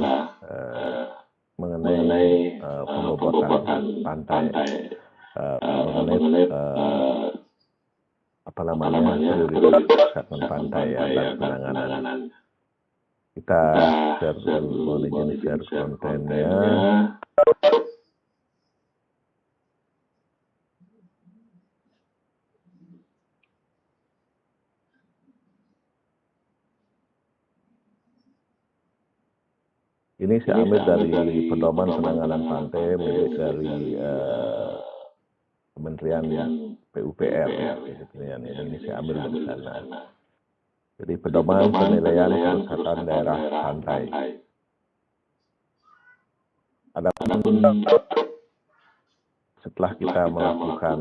eh, mengenai pembobotan pantai, mengenai apa namanya prioritas kerusakan pantai ya, dan penanganan. Kita share dulu, mohon izin share kontennya. Ini saya ambil dari pedoman penanganan pantai milik dari Kementerian PUPR. Ini saya ambil dari sana. Jadi pedoman penilaian kerusakan daerah pantai. Adapun setelah kita melakukan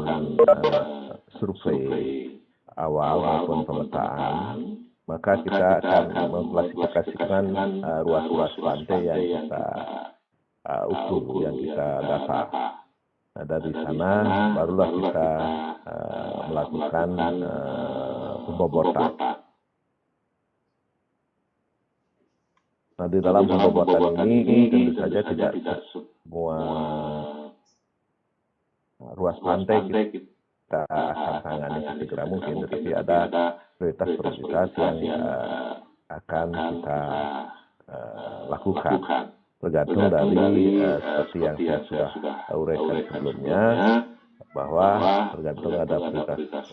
survei awal maupun pemetaan, maka kita akan mengklasifikasikan ruas-ruas pantai yang kita ukur, yang kita data. Nah, dari sana barulah kita melakukan pembobotan. Nah, di dalam pembobotan ini tentu saja tidak semua ruas pantai kita akan tangani segera mungkin, tetapi ada prioritas-prioritas yang akan kita lakukan, tergantung dari seperti yang saya sudah uraikan sebelumnya, bahwa tergantung ada prioritas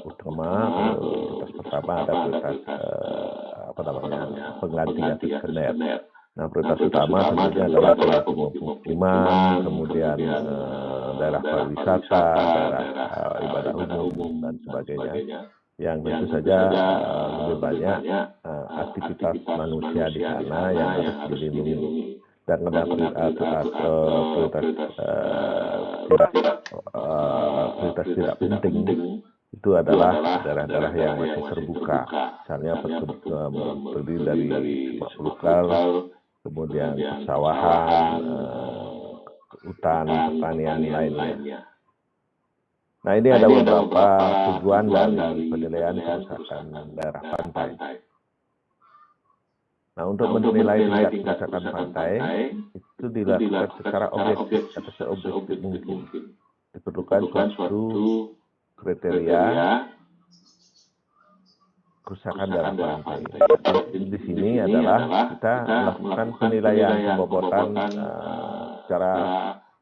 utama. Prioritas pertama ada prioritas pengganti atau skener. Nah, prioritas utama tentunya adalah pemukiman, kemudian daerah pariwisata, daerah ibadah umum dan sebagainya, yang tentu saja lebih banyak aktivitas manusia di sana yang harus dilindungi. Dan ada prioritas tidak penting, itu adalah daerah-daerah yang masih terbuka, misalnya terdiri dari semak belukar, kemudian persawahan, hutan, pertanian lainnya. Nah, ini ada beberapa tujuan dari penilaian kerusakan daerah pantai. Nah, untuk menilai tingkat kerusakan pantai itu dilakukan secara objektif atau seobjektif mungkin. Diperlukan suatu kriteria kerusakan daerah pantai. Di sini adalah kita melakukan penilaian pembobotan secara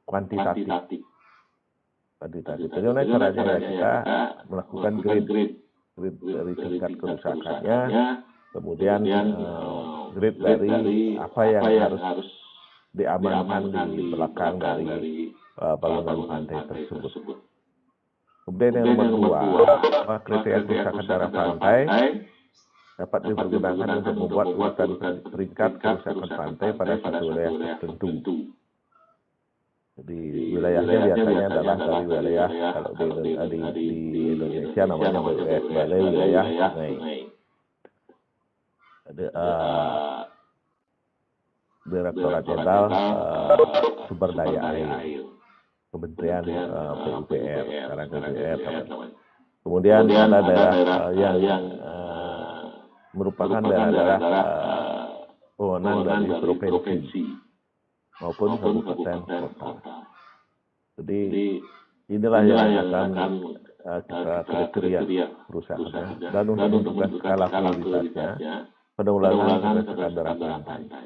kuantitatif. Bagaimana caranya? Ya, kita melakukan grade dari tingkat kerusakannya, kemudian grade dari apa yang harus diamankan di belakang dari bangunan pantai tersebut. Kemudian yang nomor dua, kriteria kerusakan daerah pantai dapat dipergunakan untuk membuat urutan peringkat kerusakan pantai pada satu wilayah tertentu. Jadi wilayahnya biasanya adalah dari wilayah, kalau di Indonesia namanya wilayah sungai. Direktorat Jenderal Sumber Daya Air, Kementerian PUPR, sekarang PUPR. Kemudian ada daerah yang merupakan daerah-daerah wewenang dari provinsi maupun kabupaten kota. Jadi inilah yang akan kita kriteria kerusakannya, dan untuk menentukan skala prioritasnya penanggulangan kerusakan daerah pantai.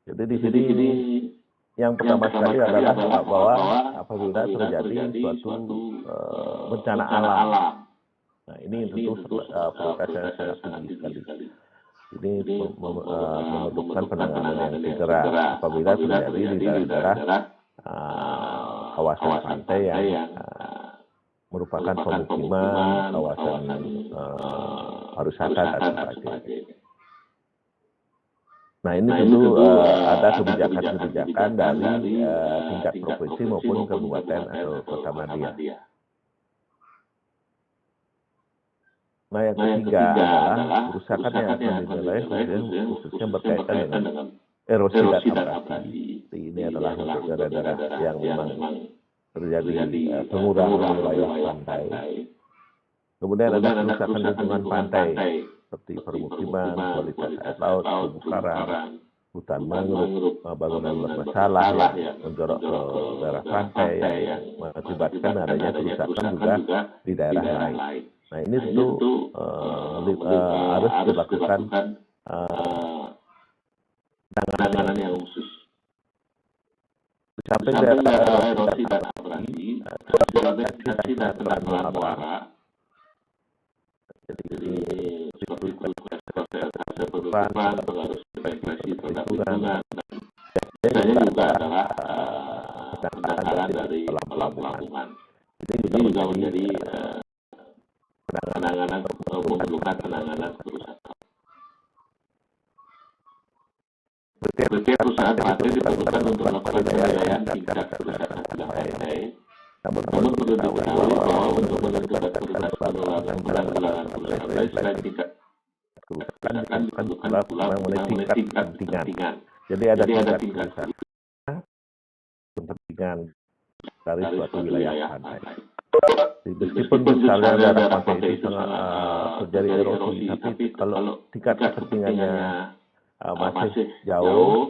Jadi di sini yang pertama sekali adalah bahwa apabila terjadi suatu bencana alam. Nah, ini tentu prioritas yang sangat tinggi sekali. Ini memerlukan penanganan yang segera apabila terjadi di daerah kawasan pantai yang merupakan pemukiman, kawasan pariwisata dan sebagainya. Nah, ini tentu ada kebijakan-kebijakan dari tingkat provinsi maupun kabupaten atau kota media. Nah, yang ketiga adalah kerusakan yang akan dinilai khususnya berkaitan dengan erosi dan abrasi. Ini adalah untuk daerah-daerah yang memang terjadi pengurangan wilayah pantai. Kemudian ada kerusakan lingkungan pantai seperti permukiman, kualitas air laut, terumbu karang, hutan mangrove, bangunan bermasalah yang menjorok ke daerah pantai yang mengakibatkan adanya kerusakan juga di daerah lain. Nah ini tentu harus dilakukan penanganan yang khusus. Di samping daerah erosi dan abrasi, sedimentasi dan penanggulangan muara. Jadi seperti hasil penutupan, pengaruh sedimentasi terhadap lingkungan, biasanya juga adalah pendataan dari pelabuhan. Ini juga menjadi penanganan atau memerlukan penanganan kerusakan. Setiap perusahaan pantai diperlukan untuk melakukan penilaian tingkat kerusakan pantai. Namun perlu diketahui bahwa untuk menentukan penanggulangan pantai selain tingkat kerusakan diperlukan pula mengenai tingkat kepentingan. Jadi ada tingkat kerusakan, kepentingan dari suatu wilayah pantai. Meskipun misalnya daerah pantai itu terjadi erosi, tapi kalau tingkat kepentingannya masih jauh,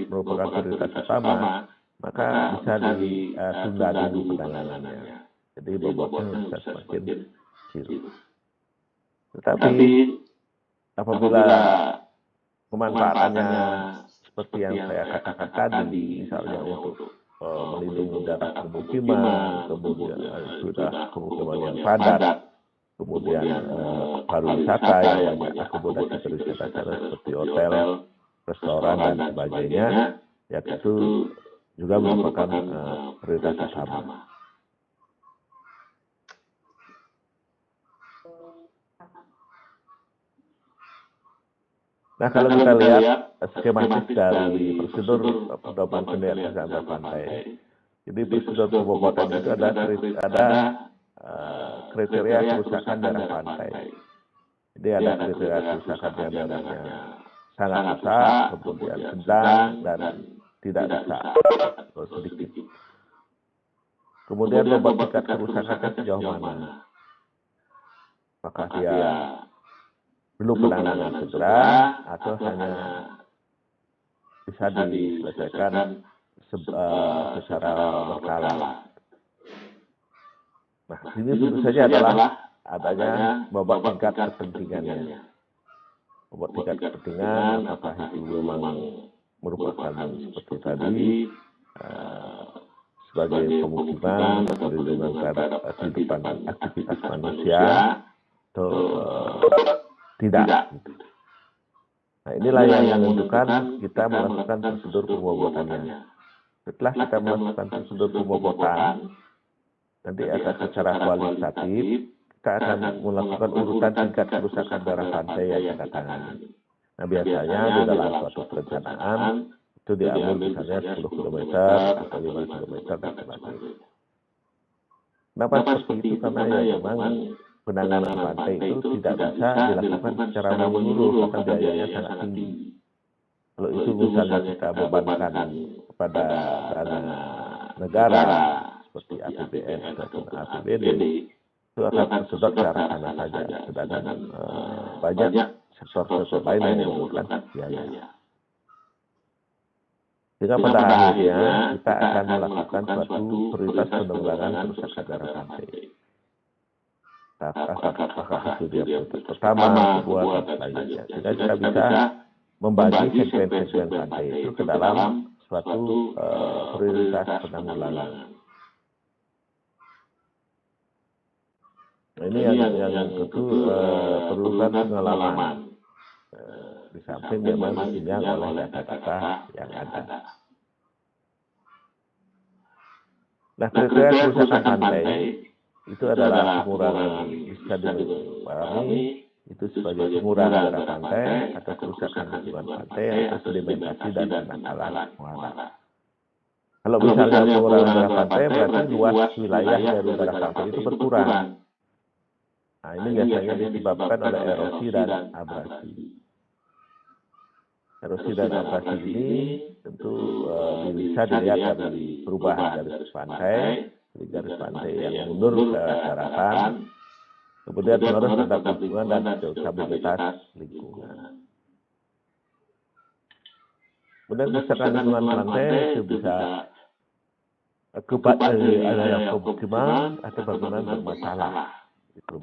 merupakan prioritas utama, maka bisa ditunda dulu penanganannya. Jadi bobotnya bisa semakin kecil. Tetapi apabila pemanfaatannya seperti yang saya katakan tadi, misalnya untuk melindungi daerah pemukiman, kemudian sudah pemukiman yang padat, kemudian pariwisata yang banyak akomodasi pariwisata seperti hotel, restoran dan sebagainya, ya itu juga merupakan prioritas utama. Nah kalau kita lihat skematis dari prosedur pendoban pendataan daerah pantai, jadi prosedur pembobotan itu ada kriteria kerusakan daerah pantai. Jadi ada kriteria kerusakan yang daerahnya sangat rusak, kemudian sedang dan tidak rusak atau sedikit. Kemudian bobot tingkat kerusakannya sejauh mana? Apakah dia perlu penanganan segera atau hanya bisa diselesaikan secara berkala? Nah, ini tentu saja adalah adanya bobot tingkat kepentingannya. Bobot tingkat kepentingan, apakah itu memang merupakan seperti tadi sebagai pemukiman atau perlindungan terhadap kehidupan aktivitas manusia atau tidak. Nah inilah yang menentukan kita melakukan prosedur pembobotannya. Setelah kita melakukan prosedur pembobotan, nanti akan secara kualitatif kita akan melakukan urutan tingkat kerusakan daerah pantai yang kita tangani. Nah biasanya di dalam suatu perencanaan itu diambil misalnya 10 km atau 5 km dan sebagainya. Kenapa seperti itu? Karena ya memang penanganan pantai itu tidak bisa dilakukan secara menyeluruh karena biayanya sangat tinggi. Kalau itu misalnya kita bebankan kepada dana negara seperti APBN ataupun APBD, itu akan tersedot ke arah sana saja. Sedangkan banyak sektor-sektor lain yang memerlukan biaya. Sehingga pada akhirnya kita akan melakukan suatu prioritas penanggulangan kerusakan daerah pantai. Apakah itu dia prioritas pertama, kedua, dan selanjutnya. Sehingga kita bisa membagi segmen-segmen pantai itu ke dalam suatu prioritas penanggulangan. Nah, ini yang tentu perlukan pengalaman. Di samping memang ditunjang oleh data-data yang ada. Nah, kriteria kerusakan pantai itu adalah pengurangan bisa dipahami itu sebagai pengurangan daerah pantai atau kerusakan lingkungan pantai atau sedimentasi dan penangkalan muara. Kalau misalnya pengurangan daerah pantai berarti luas wilayah dari daerah pantai itu berkurang. Nah, ini biasanya disebabkan oleh erosi dan abrasi. Erosi dan abrasi ini tentu bisa dilihat dari perubahan garis pantai, garis pantai yang mundur ke arah daratan, kemudian pengaruh terhadap lingkungan dan stabilitas lingkungan. Kemudian kerusakan lingkungan pantai itu bisa ada yang pemukiman atau bangunan bermasalah. Itu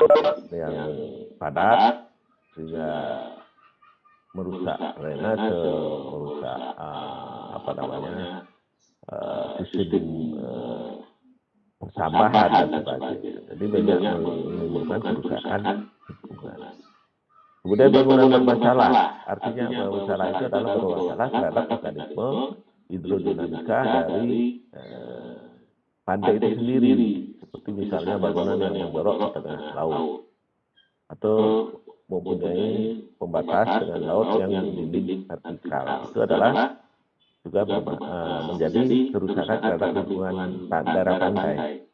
yang padat sehingga merusak drainase, merusak sistem persampahan dan sebagainya. Jadi banyak menimbulkan kerusakan lingkungan. Kemudian bangunan bermasalah, artinya bermasalah itu adalah bermasalah terhadap mekanisme hidrodinamika dari pantai itu sendiri, seperti misalnya bangunan yang menjorok ke tengah laut atau mempunyai pembatas dengan laut yang dinding vertikal. Itu adalah juga menjadi kerusakan terhadap lingkungan daerah pantai.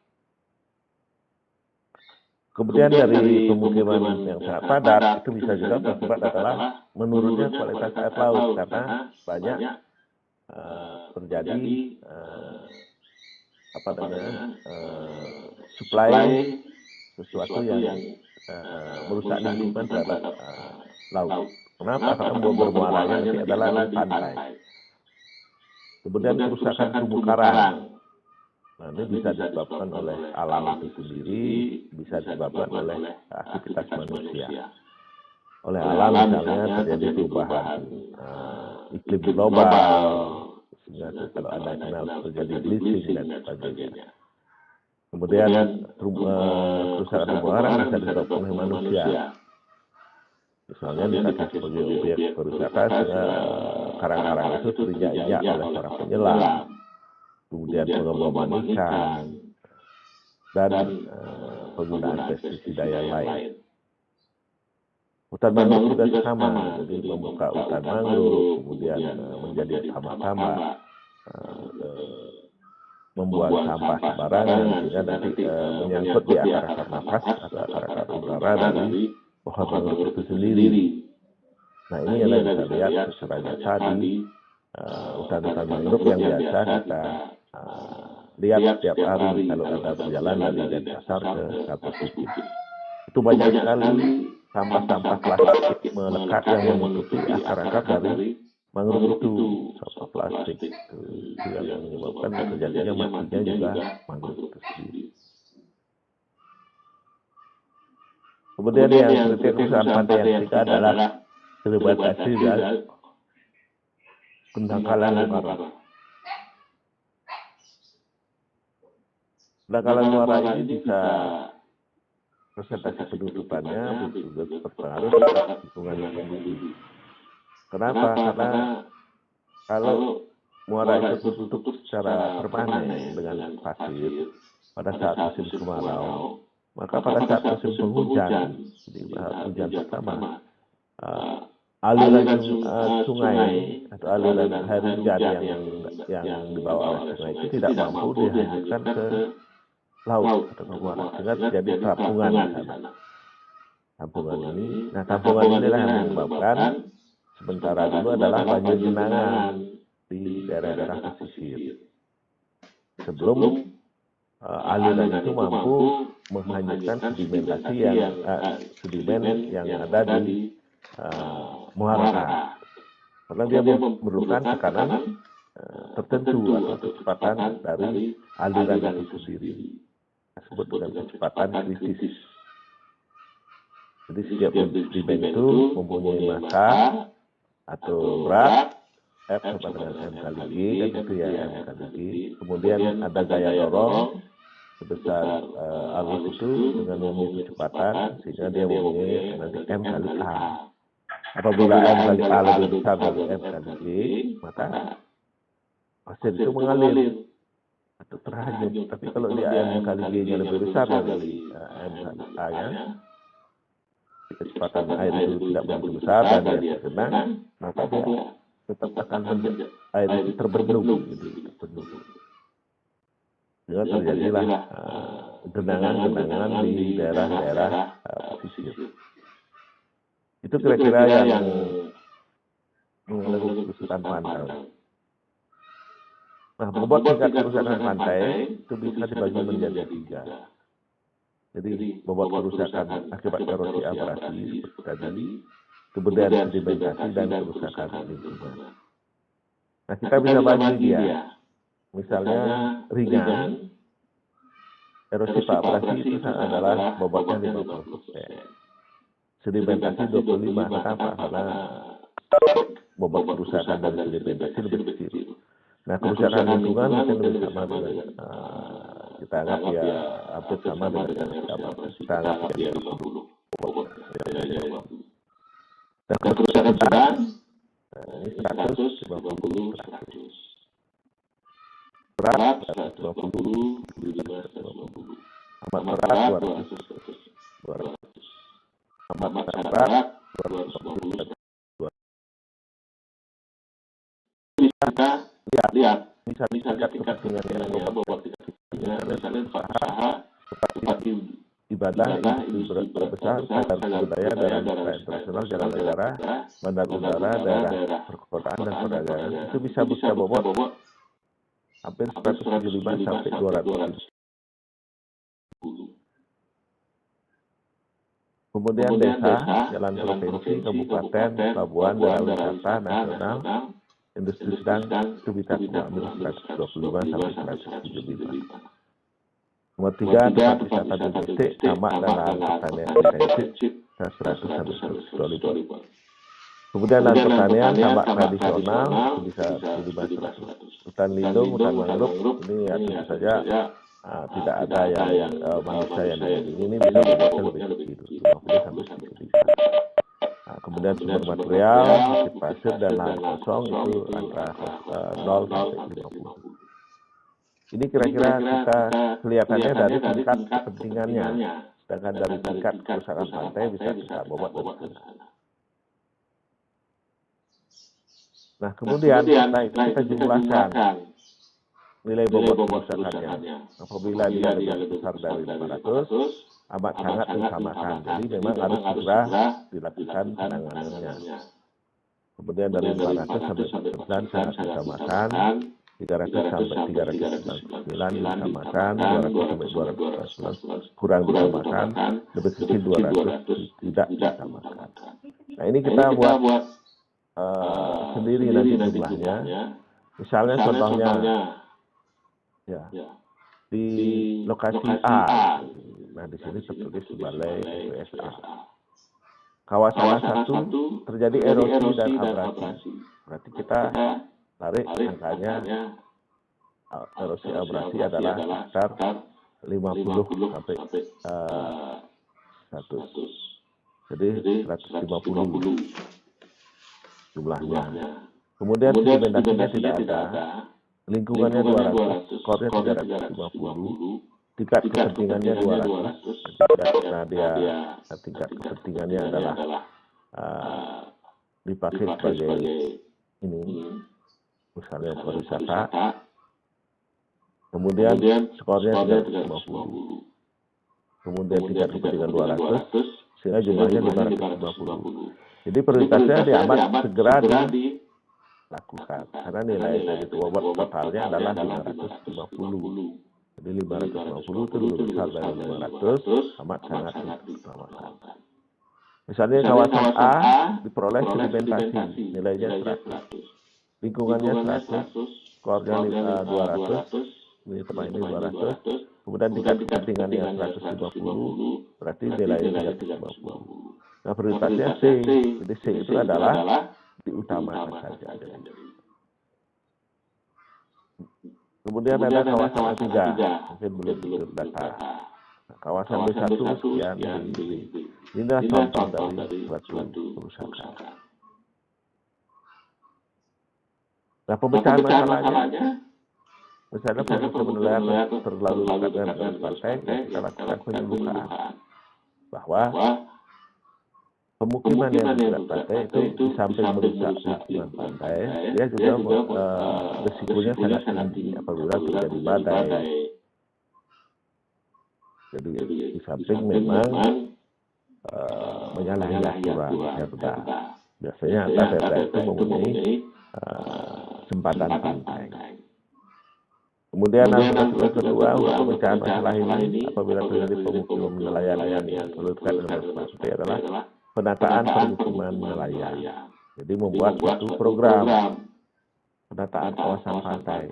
Kemudian dari pemukiman yang sangat padat itu bisa juga berakibat adalah menurunnya kualitas air laut karena banyak terjadi suplai sesuatu yang merusak lingkungan terhadap laut. Kenapa? Karena bermuaranya nanti adalah di pantai. Kemudian kerusakan terumbu karang. Nah, ini bisa disebabkan oleh alam itu sendiri, bisa disebabkan oleh aktivitas manusia. Oleh alam misalnya terjadi perubahan iklim global, sehingga kalau ada kenal terjadi bleaching dan sebagainya. Kemudian kerusakan terumbu karang bisa disebabkan oleh manusia. Misalnya dikatakan sebagai objek kerusakan sehingga karang-karang itu terinjak-injak oleh para penyelam. Kemudian pengeboman ikan, dan penggunaan pestisida yang lain. Hutan mangrove juga sama, jadi membuka hutan mangrove, kemudian menjadi tambak-tambak, membuang sampah sembarangan, sehingga nanti menyangkut di akar-akar nafas atau akar-akar udara dari pohon mangrove itu sendiri. Nah, ini yang bisa lihat secara nyata di hutan-hutan mangrove yang biasa kita lihat setiap hari kalau ada berjalan dari Denpasar ke Kota Siki. Itu banyak sekali sampah-sampah plastik melekat yang menutupi akar-akar dari mangrove itu. Sampah plastik itu yang menyebabkan terjadinya matinya juga mangrove itu sendiri. Kemudian yang kritik kerusakan pantai yang ketiga adalah sedimentasi dan pendangkalan muara. Pendangkalan muara ini bisa presentasi penutupannya juga berpengaruh terhadap lingkungan sendiri. Kenapa? Karena kalau muara itu tertutup secara permanen dengan pasir pada saat musim kemarau, maka pada saat musim penghujan, jadi hujan pertama, aliran sungai atau aliran air hujan yang dibawa oleh sungai itu tidak mampu dihanyutkan ke laut atau ke muara, sehingga terjadi tampungan di sana. Tampungan ini, tampungan inilah yang menyebabkan sementara dulu adalah banjir genangan di daerah-daerah pesisir. Sebelum aliran itu mampu menghanyutkan sedimen yang ada di muara, karena dia memerlukan tekanan tertentu atau kecepatan dari aliran itu sendiri, disebut dengan kecepatan kritis. Jadi setiap sedimen itu mempunyai massa atau berat F sama dengan M kali G, kan itu ya M kali G. Kemudian ada gaya dorong sebesar arus itu dengan memiliki kecepatan sehingga dia mempunyai nanti M kali A. Apabila M kali A lebih besar dari M kali G, maka pasir itu mengalir atau terhanyut. Tapi kalau dia M kali G-nya lebih besar dari M kali A-nya, kecepatan air itu tidak begitu besar dan dia tergenang, maka dia tetap akan air itu terbendung. Sehingga terjadilah genangan-genangan di daerah-daerah pesisir. Itu kira-kira yang mengalami kerusakan pantai. Nah, bobot tingkat kerusakan pantai itu bisa dibagi menjadi 3. Jadi, bobot kerusakan akibat erosi abrasi seperti tadi, kemudian sedimentasi dan kerusakan lingkungan. Nah, kita bisa bagi dia. Misalnya ringan, erosi abrasi itu adalah bobotnya 50%. Sedimentasi 25. Kenapa? Karena bobot kerusakan dari sedimentasi lebih kecil. Nah, kerusakan lingkungan mungkin lebih sama dengan kita anggap ya hampir sama dengan erosi abrasi. Kita anggap ya 20 bobot. Nah, kerusakan sedang, ini 150, 100. Berat 150, 150. Amat berat 200, 200. Amat berat 250. Kita lihat bisa tingkat kepentingan yang bobot misalnya usaha seperti ibadah, industri berbesar, standar budaya, daerah internasional, jalan negara, bandar udara, daerah perkotaan dan perdagangan, itu bisa bobot hampir 175 sampai 200. Kemudian desa, jalan provinsi, kabupaten, pelabuhan, daerah wisata nasional, industri sedang itu bisa ambil 125 sampai 175. Nomor 3, tempat wisata domestik, tamak dan lahan pertanian intensif 100 sampai 125. Kemudian lahan pertanian, tamak tradisional itu bisa 75-100. Hutan lindung, hutan mangrove ini ya tentu saja tidak ada yang manusia yang dilindungi, ini bisa bobotnya lebih kecil, 50 sampai 75. Kemudian sumber material, bukit pasir dan lahan kosong itu antara 0 sampai 50. Ini kira-kira kita kelihatannya dari tingkat kepentingannya, sedangkan dari tingkat kerusakan pantai bisa kita bobot lebih kecil. Nah, kemudian setelah itu kita jumlahkan nilai bobot kerusakannya. Apabila dia lebih besar dari 500, amat sangat diutamakan. Jadi memang harus segera dilakukan penanganannya. Kemudian dari 500 sampai 49 sangat diutamakan, 300 sampai 399 diutamakan, 200 sampai 299 kurang diutamakan, lebih kecil 200 tidak diutamakan. Nah, ini kita buat sendiri nanti jumlahnya. Misalnya contohnya ya di lokasi A. Nah, di sini tertulis Balai USA. Kawasan A1 terjadi erosi dan abrasi. Berarti kita tarik angkanya erosi abrasi adalah sekitar 50 sampai 100. Jadi 150 jumlahnya. Kemudian sedimentasinya tidak ada, lingkungannya 200, skornya 350, tingkat kepentingannya 200, karena dia tingkat kepentingannya adalah dipakai sebagai ini, misalnya pariwisata. Kemudian skornya 350, kemudian tingkat kepentingan 200, sehingga jumlahnya 550. Jadi prioritasnya diamat segera dilakukan, karena nilai dari bobot totalnya adalah 550. Jadi 550 itu lebih besar dari 500, amat sangat diutamakan. Misalnya kawasan A diperoleh sedimentasi, nilainya 100, lingkungannya 100, skornya 200, ini teman ini 200, kemudian tingkat kepentingannya 150, berarti nilainya 350. Nah, prioritasnya C, jadi C itu adalah diutamakan saja. Kemudian ada kawasan A3, mungkin belum terdata. Nah, kawasan B1 sekian, ini adalah contoh dari suatu kerusakan. Nah, pemecahan masalahnya, misalnya proses penilaian terlalu dekat dengan garis pantai, kita lakukan penyembukaan bahwa pemukiman yang di dekat pantai itu di samping merusak lingkungan pantai, dia juga risikonya sangat tinggi apabila terjadi badai. Jadi di samping memang menyalahi aturan perda. Biasanya perda itu mempunyai sempatan pantai. Kemudian alternatif kedua untuk pemecahan masalah ini apabila terjadi pemukiman nelayan yang perlu dekat dengan garis pantai adalah penataan permukiman nelayan. Jadi membuat suatu program penataan kawasan pantai,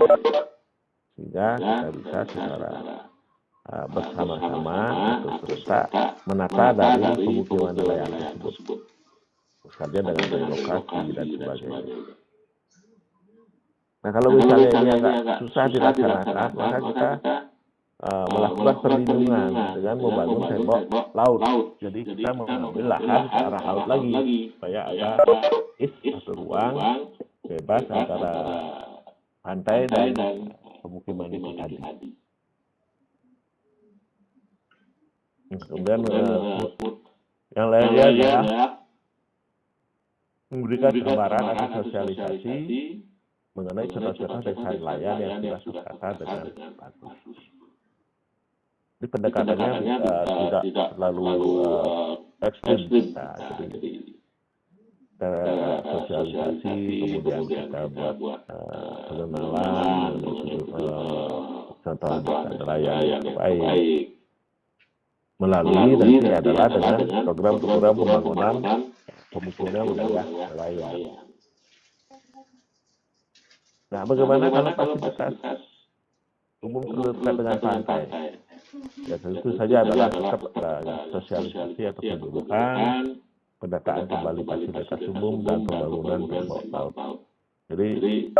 sehingga kita bisa secara bersama-sama atau serentak menata dari pemukiman nelayan tersebut, misalnya dengan relokasi dan sebagainya. Nah, kalau misalnya ini agak susah dilaksanakan, maka kita melakukan perlindungan dengan membangun tembok laut. Jadi kita mengambil lahan ke arah laut lagi, supaya ada atau ruang bebas antara pantai dan pemukiman itu tadi. Kemudian yang lainnya adalah memberikan gambaran atau sosialisasi mengenai contoh-contoh desa nelayan yang sudah tertata dengan bagus. Jadi pendekatannya tidak terlalu ekstrim. Nah, jadi kita sosialisasi, kemudian kita buat pengenalan contoh desa nelayan yang baik. Melalui nanti adalah dengan program-program pembangunan pemukiman wilayah nelayan. Nah, bagaimana kalau fasilitas umum terdekat dengan pantai? Ya, tentu saja adalah tetap sosialisasi atau pendidikan, pendataan kembali fasilitas umum, dan pembangunan tembok laut. Jadi,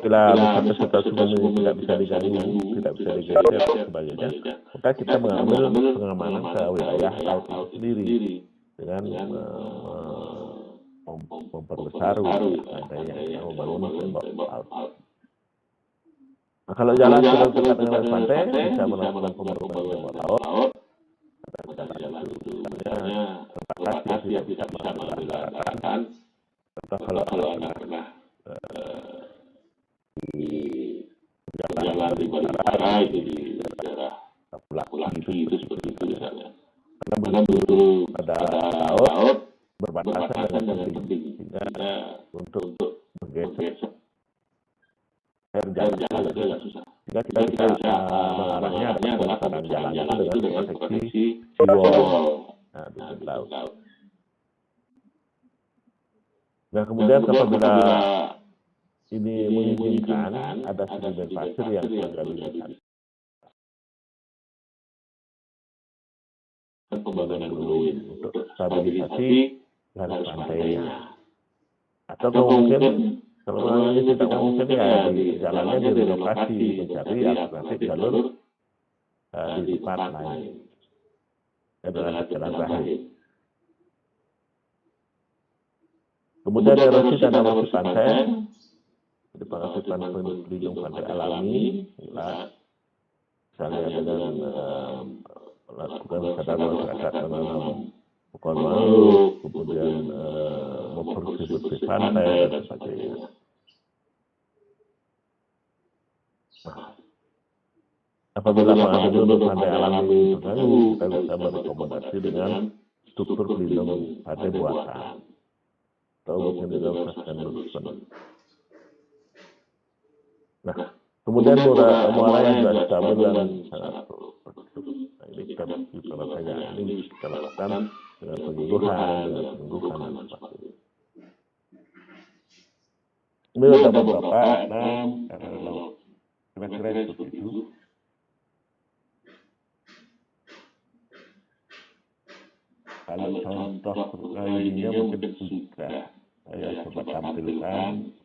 bila fasilitas umum ini tidak bisa diganggu, tidak bisa digeser, dan sebagainya, maka kita mengambil pengamanan ke wilayah laut itu sendiri dengan memperbesar wilayah pantainya, membangun tembok laut. Nah, kalau jalan tidak dekat dengan pantai, bisa melakukan pembangunan tembok laut. Jalan itu misalnya lokasi yang tidak bisa mengandalkan. Contoh kalau pernah di jalan di Bali itu di daerah Kapulaki itu seperti itu misalnya. Karena begitu ada laut berbatasan dengan tebing, sehingga untuk bergeser jalan agak susah. Sehingga kita bisa mengarahnya ada pemasangan jalan itu dengan proteksi seawall, di laut. Nah, kemudian apabila ini mengizinkan ada sedimen pasir yang stabilitas pembangunan dulu untuk stabilisasi garis pantainya. Atau mungkin kalau ini tidak mungkin ya di jalannya direlokasi mencari alternatif jalur di tempat lain dengan jalan terakhir. Kemudian erosi dan erosi pantai, jadi pengaktifan pelindung pantai alami, misalnya dengan melakukan kesadaran masyarakat menanam pohon mangrove, kemudian membersih pantai dan sebagainya. Apabila pengambilan pantai alami terganggu, kita bisa berrekomendasi dengan struktur pelindung pantai buatan atau mungkin dengan proses management. Nah, kemudian muara yang juga stabil dan sangat produktif. Nah, ini kita kalau saja ini kita lakukan dengan penyuluhan, dengan pengurukan dan sebagainya. Ini ada beberapa laut. Kira-kira seperti itu. Kalau contoh lainnya mungkin sudah saya coba tampilkan.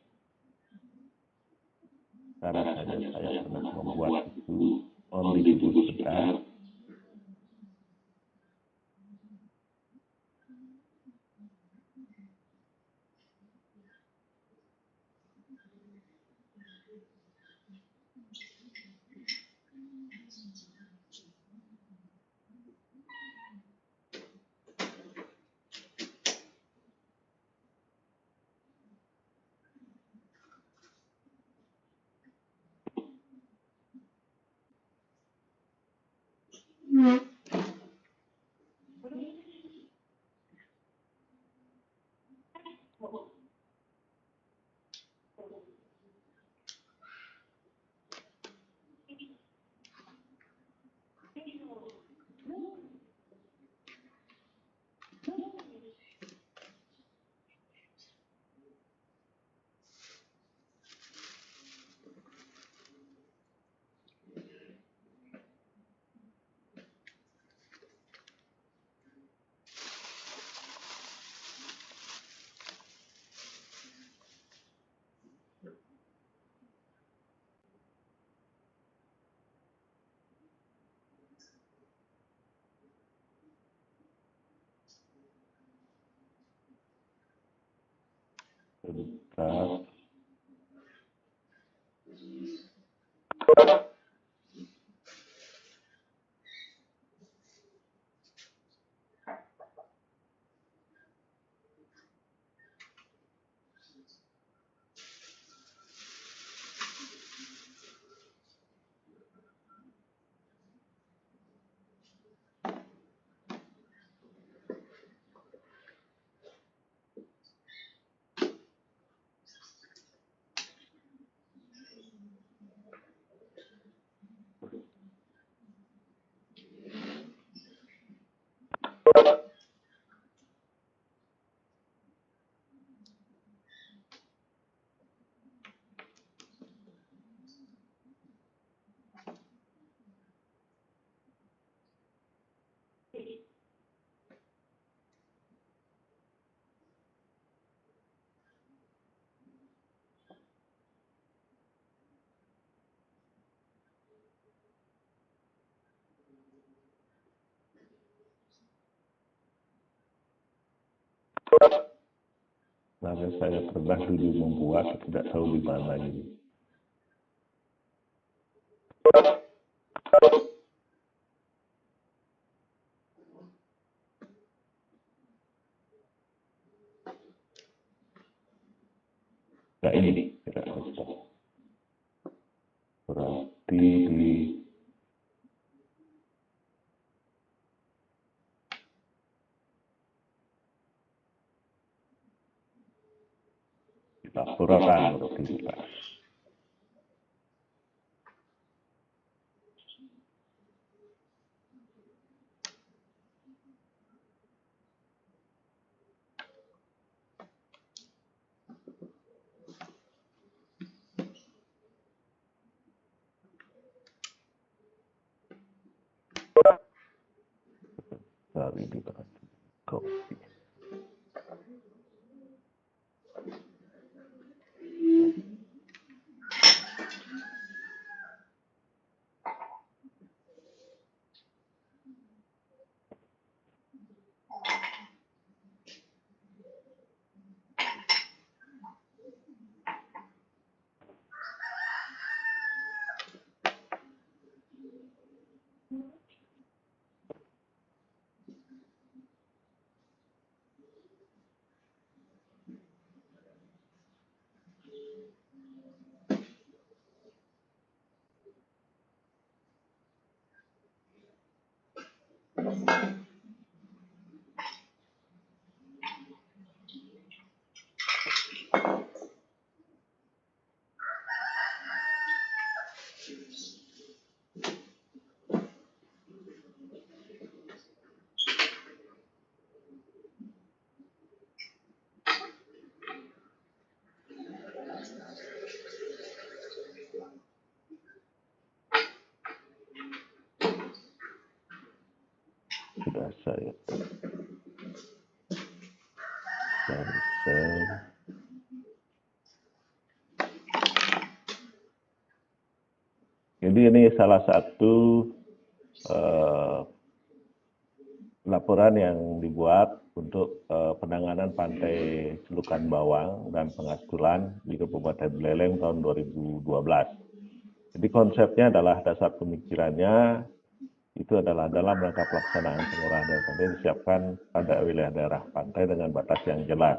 Rasanya saya pernah membuat itu omnibus sebentar. Sebentar. Nah, saya pernah dulu membuat, tidak tahu di mana ini. Nah ini, tidak bisa. Berarti di laporan produktivitas. Dari di kopi. Sudah saya share. Jadi ini salah satu laporan yang dibuat untuk penanganan pantai Celukan Bawang dan Pengasturan di Kabupaten Buleleng tahun 2012. Jadi konsepnya adalah dasar pemikirannya itu adalah dalam rangka pelaksanaan pengurahan daerah pantai disiapkan pada wilayah daerah pantai dengan batas yang jelas,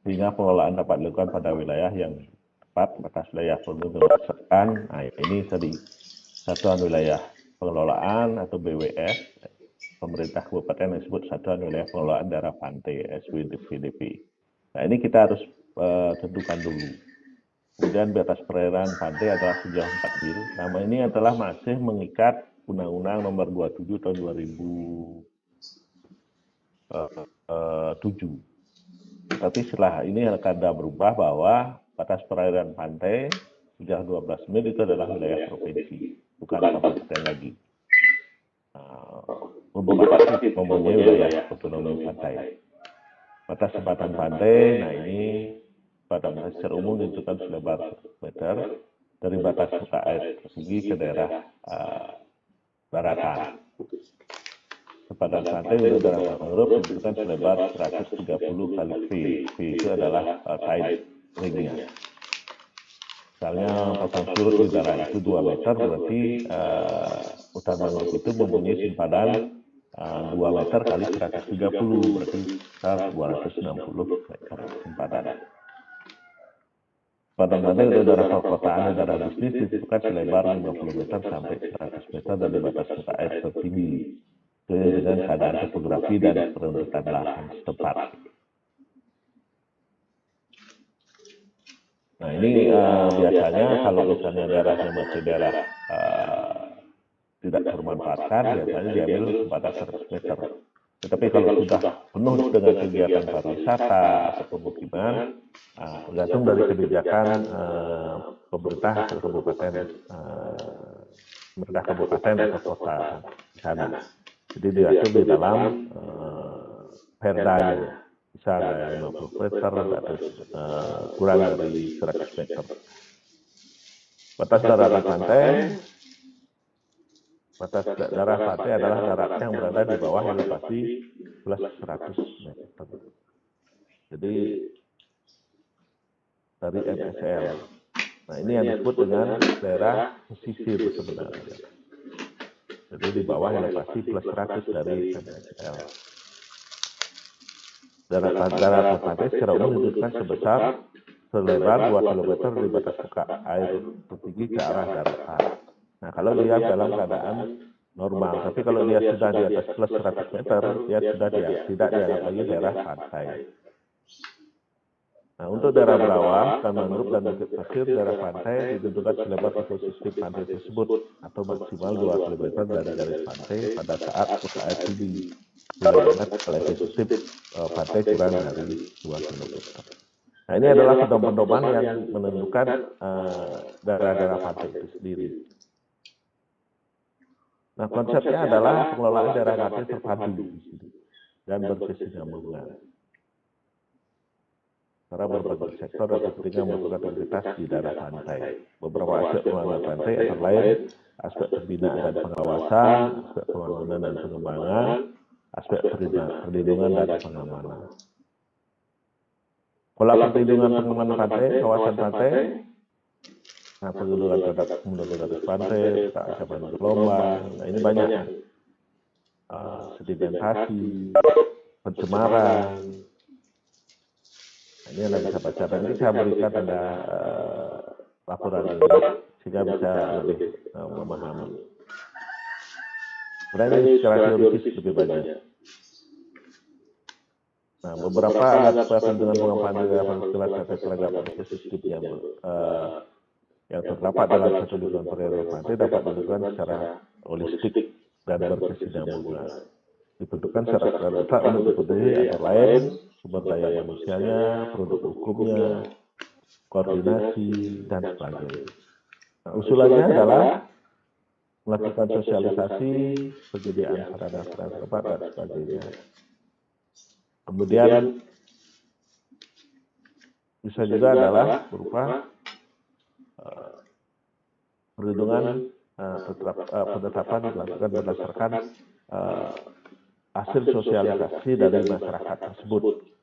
sehingga pengelolaan dapat dilakukan pada wilayah yang tepat, batas wilayah perlu berdasarkan. Nah, ini tadi Satuan Wilayah Pengelolaan atau BWS, pemerintah kabupaten yang disebut Satuan Wilayah Pengelolaan Daerah Pantai (SWDP). Nah, ini kita harus tentukan dulu. Kemudian batas perairan pantai adalah sejauh 4 mil. Nama ini adalah masih mengikat Undang-Undang Nomor 27 tahun 2007. Tapi setelah ini akan ada berubah bahwa batas perairan pantai sejauh 12 mil itu adalah wilayah provinsi, bukan kabupaten lagi. Mempunyai wilayah otonomi pantai. Batas sempatan pantai, nah ini pada secara umum ditentukan selebar 1 meter dari batas muka air persegi ke daerah daratan. Sepadan pantai untuk daerah mangrove dibutuhkan selebar 130 kali V. V itu adalah tide ringnya. Misalnya pasang surut di daerah itu 2 meter, berarti hutan mangrove itu mempunyai simpadan 2 meter kali 130, berarti sekitar 260 meter simpadan. Sepadan pantai untuk daerah perkotaan dan daerah bisnis dibutuhkan selebar 50 meter sampai 100 meter dari batas muka air tertinggi dengan keadaan topografi dan peruntukan lahan setempat. Nah ini biasanya kalau misalnya daerahnya masih daerah tidak termanfaatkan, biasanya diambil pada 100 meter. Tetapi kalau sudah penuh dengan kegiatan pariwisata atau pemukiman, tergantung dari kebijakan pemerintah atau kabupaten, atau kota di sana. Jadi diatur di dalam perdanya. Bisa ada yang 50 meter atau kurang dari 100 meter. Batas daratan pantai. Batas daerah pantai adalah darat yang berada di bawah elevasi plus 100 meter. Jadi dari MSL. Nah ini yang disebut dengan daerah pesisir sebenarnya. Jadi di bawah elevasi plus 100 dari MSL. Daratan pantai secara umum ditentukan sebesar selebar 2 km di batas muka air tertinggi ke arah daratan. Nah kalau dia dalam keadaan normal, tapi kalau dia sudah di atas plus 100 meter, dia sudah tidak dianggap lagi daerah pantai. Nah untuk daerah berawan, hutan mangrove dan bukit pasir, daerah pantai ditentukan selebar ekosistem pantai tersebut atau maksimal 2 km dari garis pantai pada saat muka air tinggi. Ingat kalau ekosistem pantai kurang dari 2 km. Nah ini adalah pedoman-pedoman yang menentukan daerah-daerah pantai itu sendiri. Nah konsepnya adalah pengelolaan daerah pantai terpadu dan berkesinambungan. Karena berbagai sektor dan kepentingan membutuhkan aktivitas di daerah pantai. Beberapa aspek pengelolaan pantai antara lain aspek pembinaan dan pengawasan, aspek pembangunan dan pengembangan, aspek perlindungan dan pengamanan. Pola perlindungan pengembangan pantai, kawasan pantai, nah perlindungan terhadap garis pantai, ancaman gelombang, nah ini banyak. Sedimentasi, pencemaran. Nah, ini Anda bisa baca, dan ini saya berikan Anda laporan ini, sehingga bisa lebih memahami. Sebenarnya ini secara teoritis lebih banyak. Nah, beberapa alat perlindungan pengembangan di dalam istilah keragaman ekosistem yang terdapat dalam satu lingkungan perairan pantai dapat dilakukan secara holistik dan berkesinambungan. Dibentukkan secara terletak untuk dipenuhi antara lain sumber daya manusianya, produk hukumnya, koordinasi, dan sebagainya. Nah, usulannya adalah melakukan sosialisasi, penyediaan sarana tempat dan sebagainya. Kemudian bisa juga adalah berupa perlindungan penetapan dilakukan berdasarkan hasil sosialisasi dari masyarakat tersebut.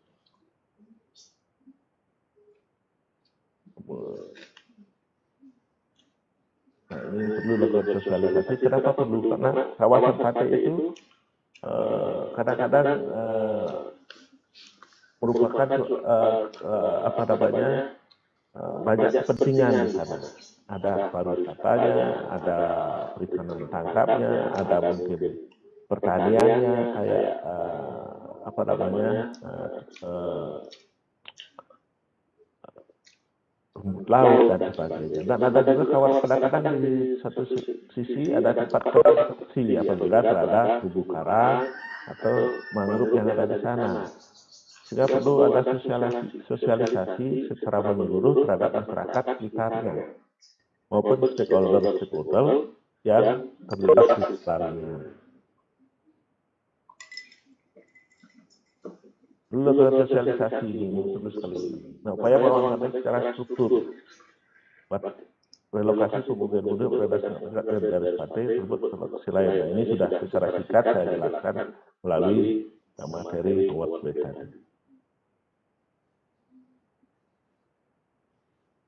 Nah, ini perlu dilakukan sosialisasi. Kenapa perlu? Karena kawasan pantai itu kadang-kadang merupakan banyak kepentingan di sana. Ada pariwisatanya, ada perikanan tangkapnya, ada mungkin pertaniannya, kayak rumput laut dan sebagainya. Dan ada juga kawasan kadang-kadang di satu sisi ada tempat produksi apabila terhadap terumbu karang atau mangrove yang ada di sana. Sehingga perlu ada sosialisasi secara menyeluruh terhadap masyarakat sekitarnya maupun stakeholder yang terlibat di sekitarnya. Perlu lakukan sosialisasi ini terus sekali. Nah, upaya pengawasan secara struktur. relokasi pemukiman penduduk berdasarkan garis pantai tersebut ke lokasi lain. Nah, ini sudah secara singkat saya jelaskan melalui materi PowerPoint tadi.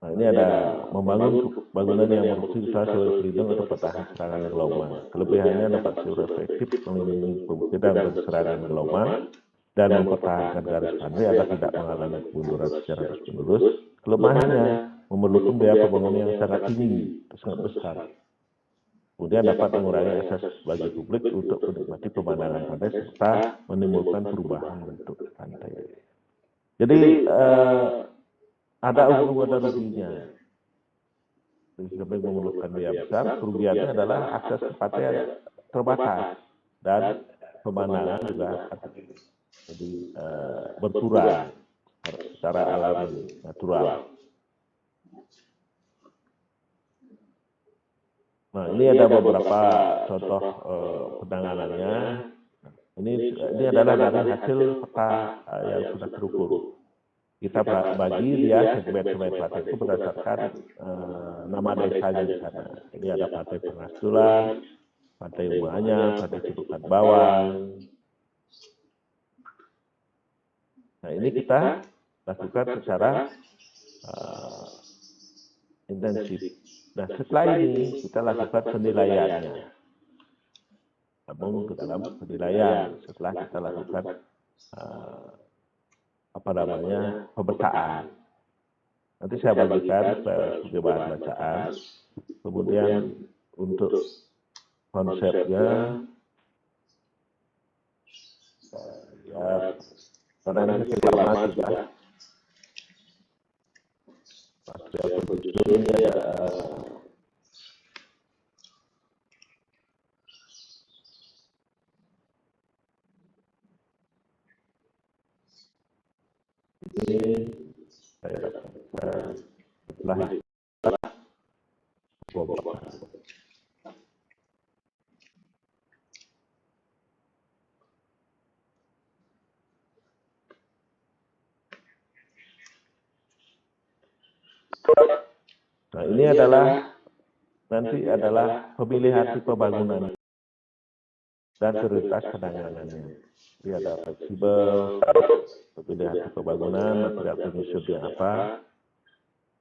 Nah, ini ada membangun bangunan yang berfungsi sebagai pelindung atau petahan serangan gelombang. Kelebihannya dapat secara efektif melindungi pemukiman dari serangan gelombang dan mempertahankan garis pantai agar tidak mengalami kemunduran secara terus-menerus. Kelemahannya memerlukan biaya pembangunan yang sangat tinggi, sangat besar. Kemudian dapat mengurangi akses bagi publik untuk menikmati pemandangan pantai serta menimbulkan perubahan bentuk pantai. Jadi ada untung ada ruginya. Sampai memerlukan biaya besar, kerugiannya adalah akses ke pantai yang terbatas dan pemandangan juga akan jadi berkurang secara alami, natural. Nah, ini ada beberapa contoh penanganannya. Ini adalah dari hasil peta yang sudah terukur. Kita bagi dia segmen-segmen pantai itu berdasarkan nama desanya di sana. Ini ada Pantai Pengastulan, Pantai Umahnya, Pantai Celukan Bawang. Nah, ini kita lakukan secara intensif. Nah, setelah ini kita lakukan penilaiannya. Namun ke dalam penilaian setelah kita lakukan pemetaan. Nanti saya bagikan sebagai bahan bacaan. Kemudian untuk konsepnya, ya, karena ini lama sudah. Material penjujurnya ada ini saya dapatkan setelah bobot. Nah, ini adalah nanti adalah pemilihan tipe bangunan dan prioritas penanganannya. Jadi ada fleksibel, pemilihan tipe bangunan, material penyusunnya apa,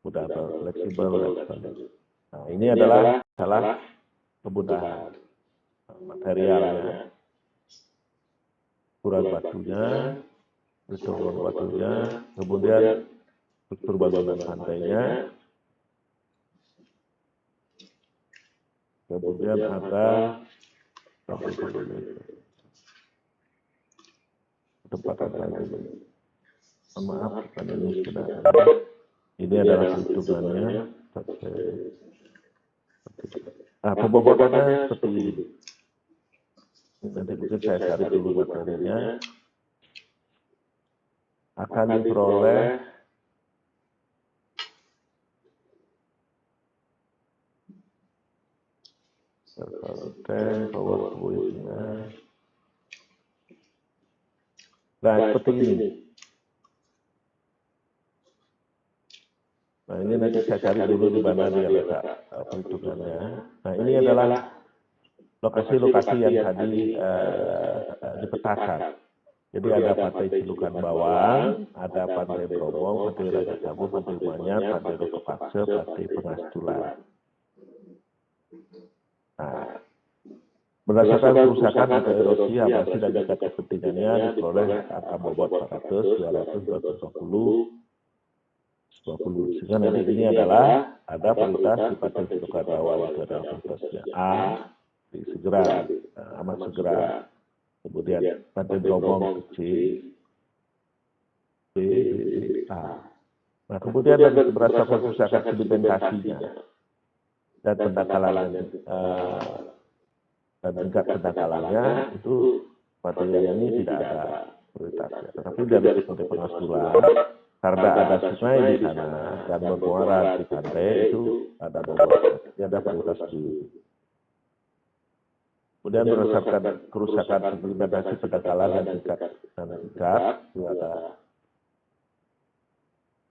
mudah fleksibel dan sebagainya. Nah, ini adalah salah kemudahan materialnya, ukuran batunya, struktur batunya, kemudian struktur bangunan pantainya, kemudian ada tempatan lagi. Maaf, bukan ini sudah. Ini adalah hitungannya. Nah, pembobotannya seperti ini. Nanti mungkin saya cari dulu materinya. Akan diperoleh PowerPoint-nya. Nah, seperti ini. Nah, ini nanti saya cari dulu di mana dia letak perhitungannya. Nah, ini adalah lokasi-lokasi yang tadi dipetakan. Jadi ada Pantai Celukan Bawang, ada Pantai Brobong, Pantai Raja Sabu, Pantai Manyar, Pantai Lokopakse, Pantai Pengastulan. Nah, berdasarkan kerusakan atau erosi abasi dan tingkat kepentingannya diperoleh angka bobot 400, 200, 220, 20. Sehingga nanti ini adalah ada prioritas di Pantai Celukan Bawang itu adalah prioritasnya A, segera, amat segera. Kemudian Pantai Brobong kecil, B, A. Nah, kemudian dari berdasarkan kerusakan sedimentasinya dan pendangkalannya dan tingkat pendangkalannya itu pantai yang ini tidak ada prioritasnya. Tetapi dari Pantai Pengastulan karena ada sungai di sana dan bermuara di pantai itu ada bobotnya, ada prioritas dulu. Kemudian berdasarkan kerusakan sedimentasi pendangkalan dan tingkat itu ada.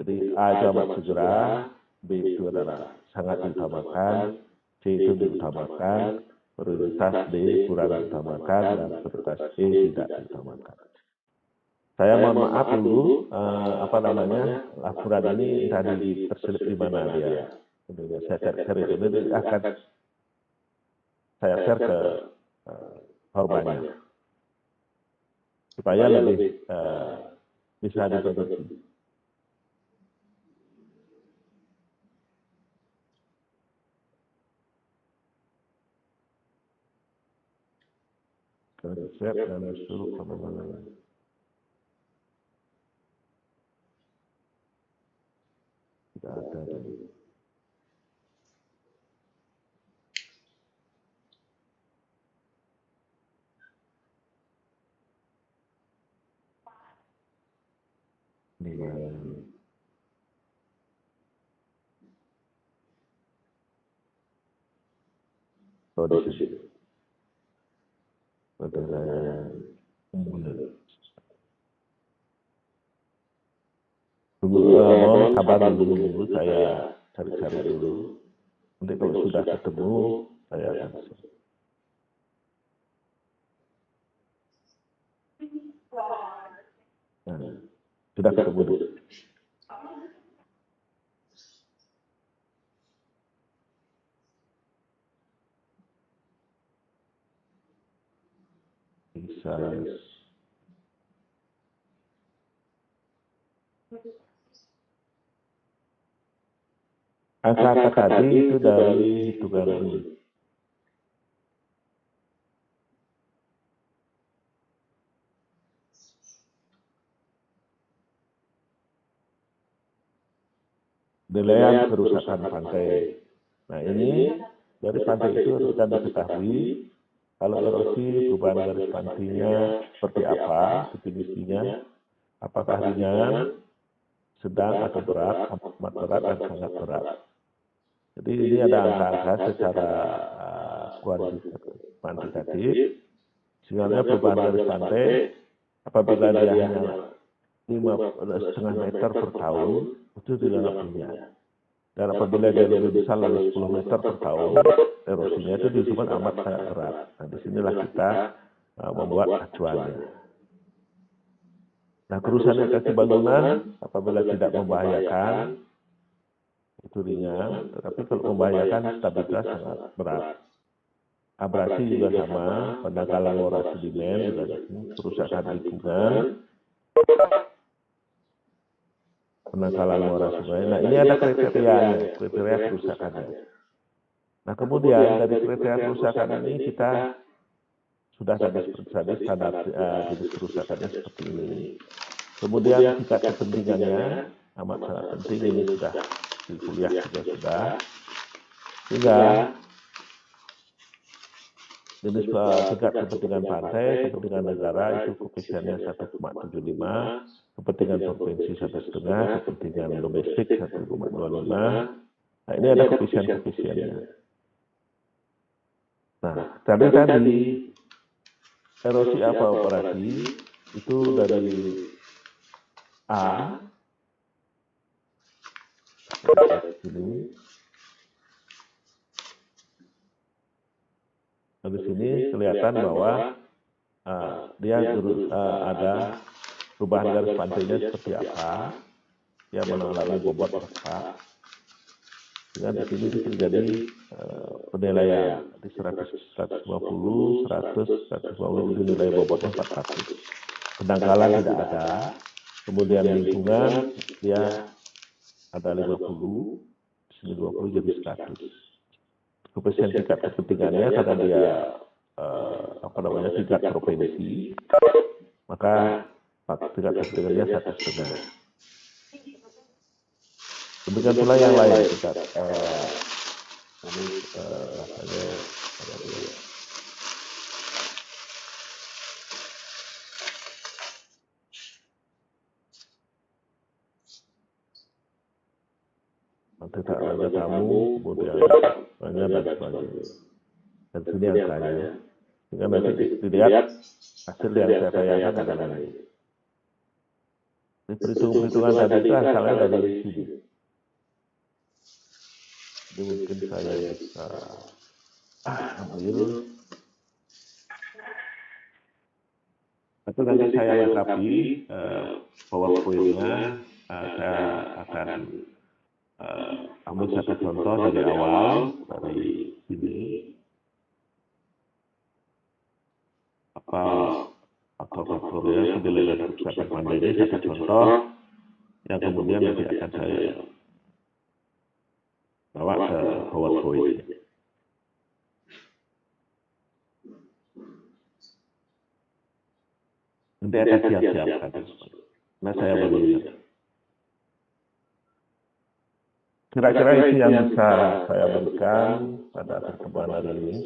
Jadi A itu amat segera, B itu adalah sangat diutamakan, C itu diutamakan, prioritas D kurang diutamakan, dan prioritas E tidak diutamakan. Saya mohon maaf dulu, laporan ini tadi terselip di mana dia. Saya cari ini akan saya share ke korbannya supaya lebih bisa dimengerti. Share dan suruh kemana-mana. Tidak ada tadi. Di mana? Oh, di sini. Betul saya. Mohon sabar dulu, saya cari-cari dulu. Nanti kalau sudah ketemu, saya akan share. Nah, sudah ketemu dulu. Bisa. Angka tadi itu dari hitungan ini. Nilaian kerusakan pantai. Nah, ini dari pantai itu kita diketahui kalau erosi perubahan garis pantainya seperti apa, definisinya, apakah ringan, sedang atau berat, amat berat dan sangat berat. Jadi ini ada angka-angka secara kuantitatif. Sebenarnya perubahan garis pantai apabila dia hanya 5,5 meter per tahun itu dianggap ringan. Dan apabila dia lebih besar dari 10 meter per tahun, erosinya itu disebut amat sangat berat. Nah, disinilah kita membuat acuannya. Nah, kerusakan kaki bangunan apabila tidak membahayakan itu ringan, tetapi kalau membahayakan stabilitas sangat berat. Abrasi juga sama, pendangkalan lora sedimen juga kerusakan lingkungan, penangkalan lora sungai. Nah, ini ada kriterianya, kriteria kerusakannya. Nah, kemudian dari kriteria kerusakan ini kita sudah tadi standar jenis kerusakannya seperti ini. Kemudian tingkat kepentingannya amat sangat penting, ini sudah di kuliah juga sudah. Sehingga jenis tingkat kepentingan pantai, kepentingan negara itu koefisiennya 1,75, kepentingan provinsi 1,5, kepentingan domestik 1,25. Nah, ini ada koefisien-koefisiennya. Nah, tadi erosi apa operasi itu dari A ini. Dari sini kelihatan bahwa dia ada perubahan garis pantainya seperti apa, dia mengalami bobot berapa. Dengan di sini terjadi penilaian di 150, 100, 150 itu nilai bobotnya 400. Pendangkalan tidak ada. Kemudian lingkungan dia ada 50, di sini 20 jadi 100. Koefisien tingkat kepentingannya karena dia tingkat provinsi, maka tingkat kepentingannya 1,5. Demikian pula yang lain tingkat ini rasanya ada dua. Nanti tak ada tamu, kemudian banyak dan sebagainya. Dan sini angkanya. Sehingga nanti dilihat hasil yang saya bayangkan adalah ini. Perhitungan tadi itu asalnya dari sini. Jadi mungkin saya bisa ambil atau nanti saya lengkapi PowerPoint-nya. Saya akan ambil satu contoh dari awal, dari sini, apa faktor-faktornya kedelai dan kerusakan pada ini, satu contoh yang kemudian nanti akan saya bawa ke PowerPoint. Nanti akan siap-siapkan. Nah, saya belum ingat. Kira-kira itu yang bisa saya berikan pada pertemuan hari ini.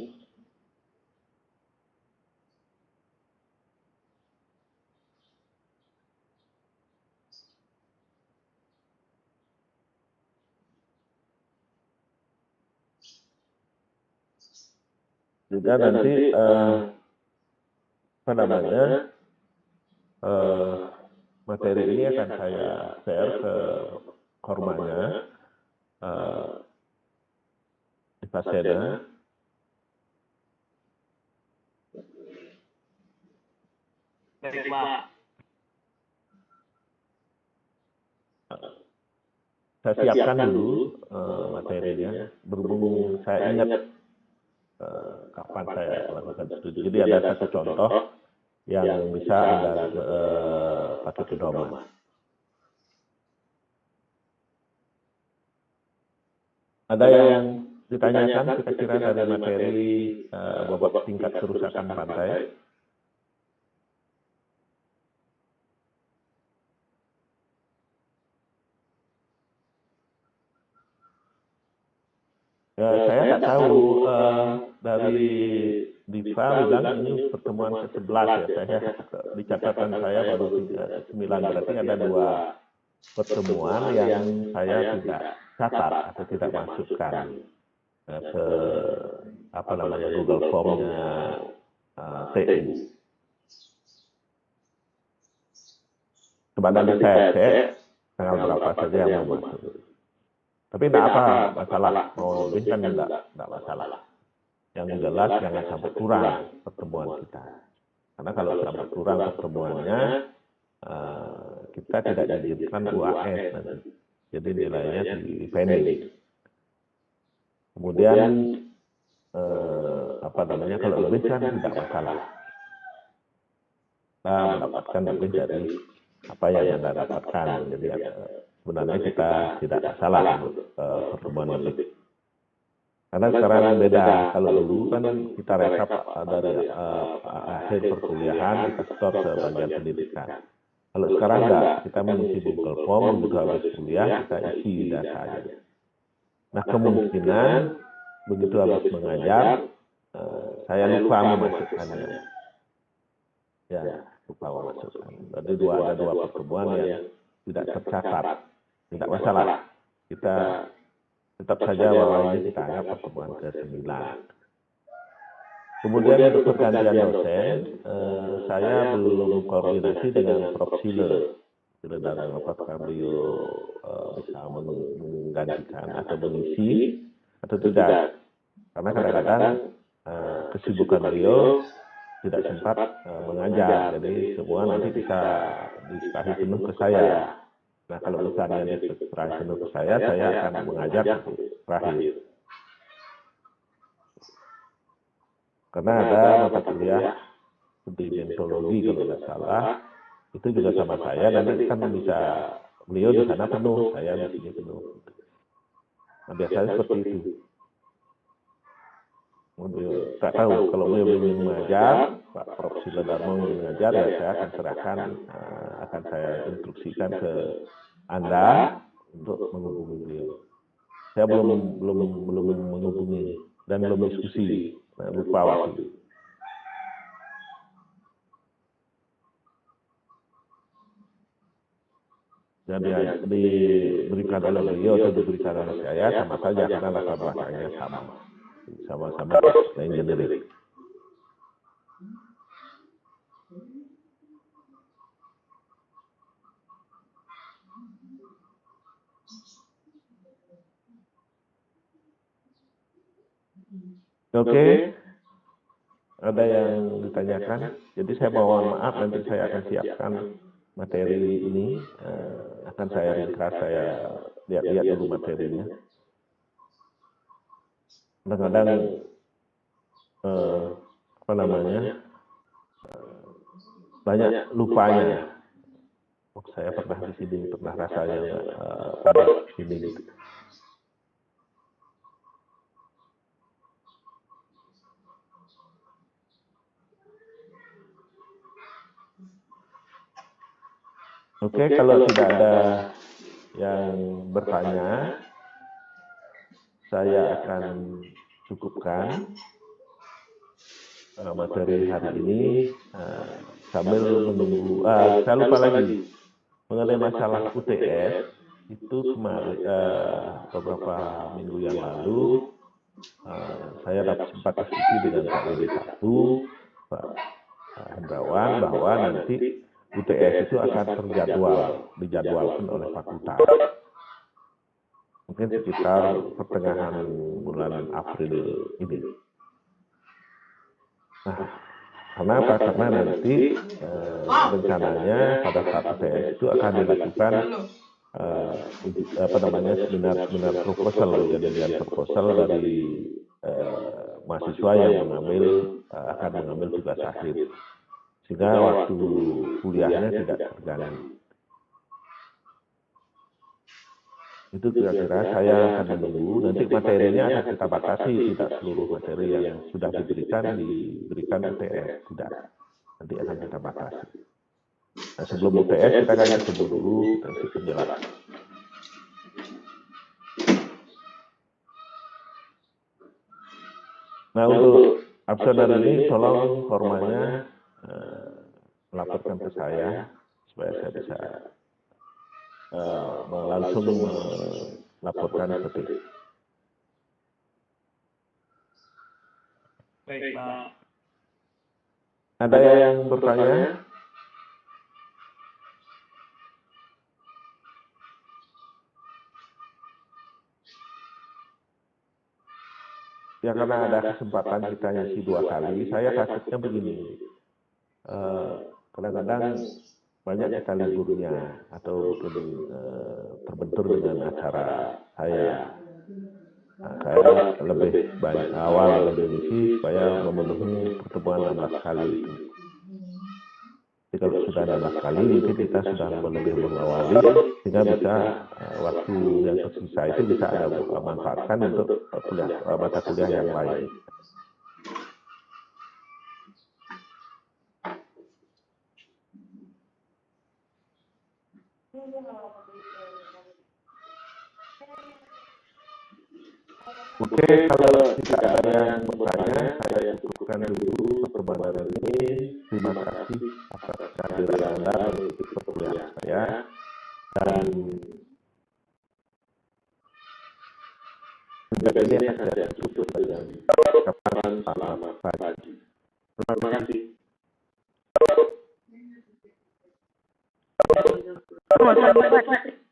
Juga nanti materi ini akan saya share ke kormanya, di Pasena. Baik, Pak. Saya siapkan dulu materinya, berhubung saya ingat kapan saya melakukan studi. Jadi ada satu contoh yang bisa Anda pakai pedoman. Ada yang ditanyakan kira-kira dari materi bobot tingkat kerusakan pantai? Ya, saya tak tahu, dari Diva bilang ini pertemuan ke-11 ya. Saya di catatan saya baru 9, berarti ada 2 pertemuan yang saya tidak catat atau tidak masukkan ke Google Form-nya TU. Coba nanti saya cek tanggal berapa saja yang mau masuk. Tapi tidak apa masalah, mau lebih kan tidak masalah. Yang jelas jangan sampai kurang pertemuan kita. Karena kalau sampai kurang pertemuannya, kita tidak diizinkan UAS nanti. Jadi nilainya di pending. Kemudian kalau lebih kan tidak masalah. Kita mendapatkan lebih dari apa yang Anda dapatkan. Jadi sebenarnya kita tidak masalah untuk pertemuan lebih. Karena sekarang beda, kalau dulu kan kita rekap dari akhir perkuliahan, kita store ke bagian pendidikan. Kalau sekarang enggak, kita mengisi Google Form, begitu habis kuliah, kita isi datanya. Nah, kemungkinan begitu habis mengajar, saya lupa memasukkannya. Ya, lupa memasukkan. Jadi ada dua pertemuan yang tidak tercatat. Tidak masalah. Kita tetap saja bahwa ini kita anggap pertemuan ke-9. Kemudian untuk pergantian dosen, saya belum koordinasi dengan Prof. Sile. Dan apakah beliau bisa menggantikan atau mengisi atau tidak. Karena kadang-kadang kesibukan beliau tidak sempat mengajar, jadi semua nanti bisa diserahi penuh ke saya. Nah, kalau misalnya diserahi penuh ke saya akan mengajar sampai terakhir. Karena ada mata kuliah sedimentologi kalau tidak salah, itu juga sama saya, nanti kan bisa beliau di sana penuh, saya di sini penuh. Nah, biasanya seperti itu. Tak tahu, kalau beliau ingin mengajar, Pak Prof. Sile Darmo ingin mengajar, ya saya akan serahkan, akan saya instruksikan ke Anda untuk menghubungi beliau. Saya belum menghubungi dan belum diskusi, lupa waktu itu. Jadi diberikan oleh beliau atau diberikan oleh saya sama saja karena latar belakangnya sama-sama engineering. Oke, ada yang ditanyakan? Jadi saya mohon maaf, nanti saya akan siapkan materi ini. Akan saya ringkas, saya lihat-lihat dulu materinya. Kadang-kadang banyak lupanya. Oh, saya pernah di sini, pernah rasanya pada sini gitu. Oke, kalau tidak ada yang bertanya, saya akan cukupkan materi hari ini sambil menunggu. Saya lupa lagi mengenai masalah UTS itu kemarin beberapa minggu yang lalu saya dapat sempat diskusi dengan Pak WD1, Pak Hendrawan, bahwa nanti UTS itu akan dijadwalkan oleh fakultas. Mungkin sekitar pertengahan bulan April ini. Nah, kenapa? Karena nanti rencananya pada saat UTS itu akan dilakukan seminar proposal, ujian proposal dari mahasiswa yang akan mengambil tugas akhir, sehingga waktu kuliahnya tidak terganggu. Itu kira-kira saya akan menunggu. Nanti materinya akan kita batasi, tidak seluruh materi yang sudah diberikan UTS, tidak. Nanti akan kita batasi. Nah, sebelum UTS kita akan ketemu dulu, kita isi penjelasan. Nah, untuk absen ini tolong formalnya melaporkan ke saya supaya saya bisa langsung melaporkan ke PT. Baik, Pak. Ada yang bertanya? Ya, karena ada kesempatan kita ngisi 2 kali, saya takutnya begini. Kadang-kadang banyak kita liburnya atau mungkin terbentur dengan acara saya. Nah, saya lebih banyak awal mengisi supaya memenuhi pertemuan 16 kali itu. Jadi kalau sudah 16 kali, mungkin kita sudah lebih mengawali, sehingga bisa waktu yang tersisa itu bisa ada manfaatkan untuk mata kuliah yang lain. Oke, kalau tidak ada yang bertanya, saya cukupkan dulu pertemuan hari ini. Terima kasih atas kehadiran Anda mengikuti perkuliahan saya, dan juga ini akan saya tutup dengan ucapan selamat pagi. Terima kasih. Terima kasih, Pak.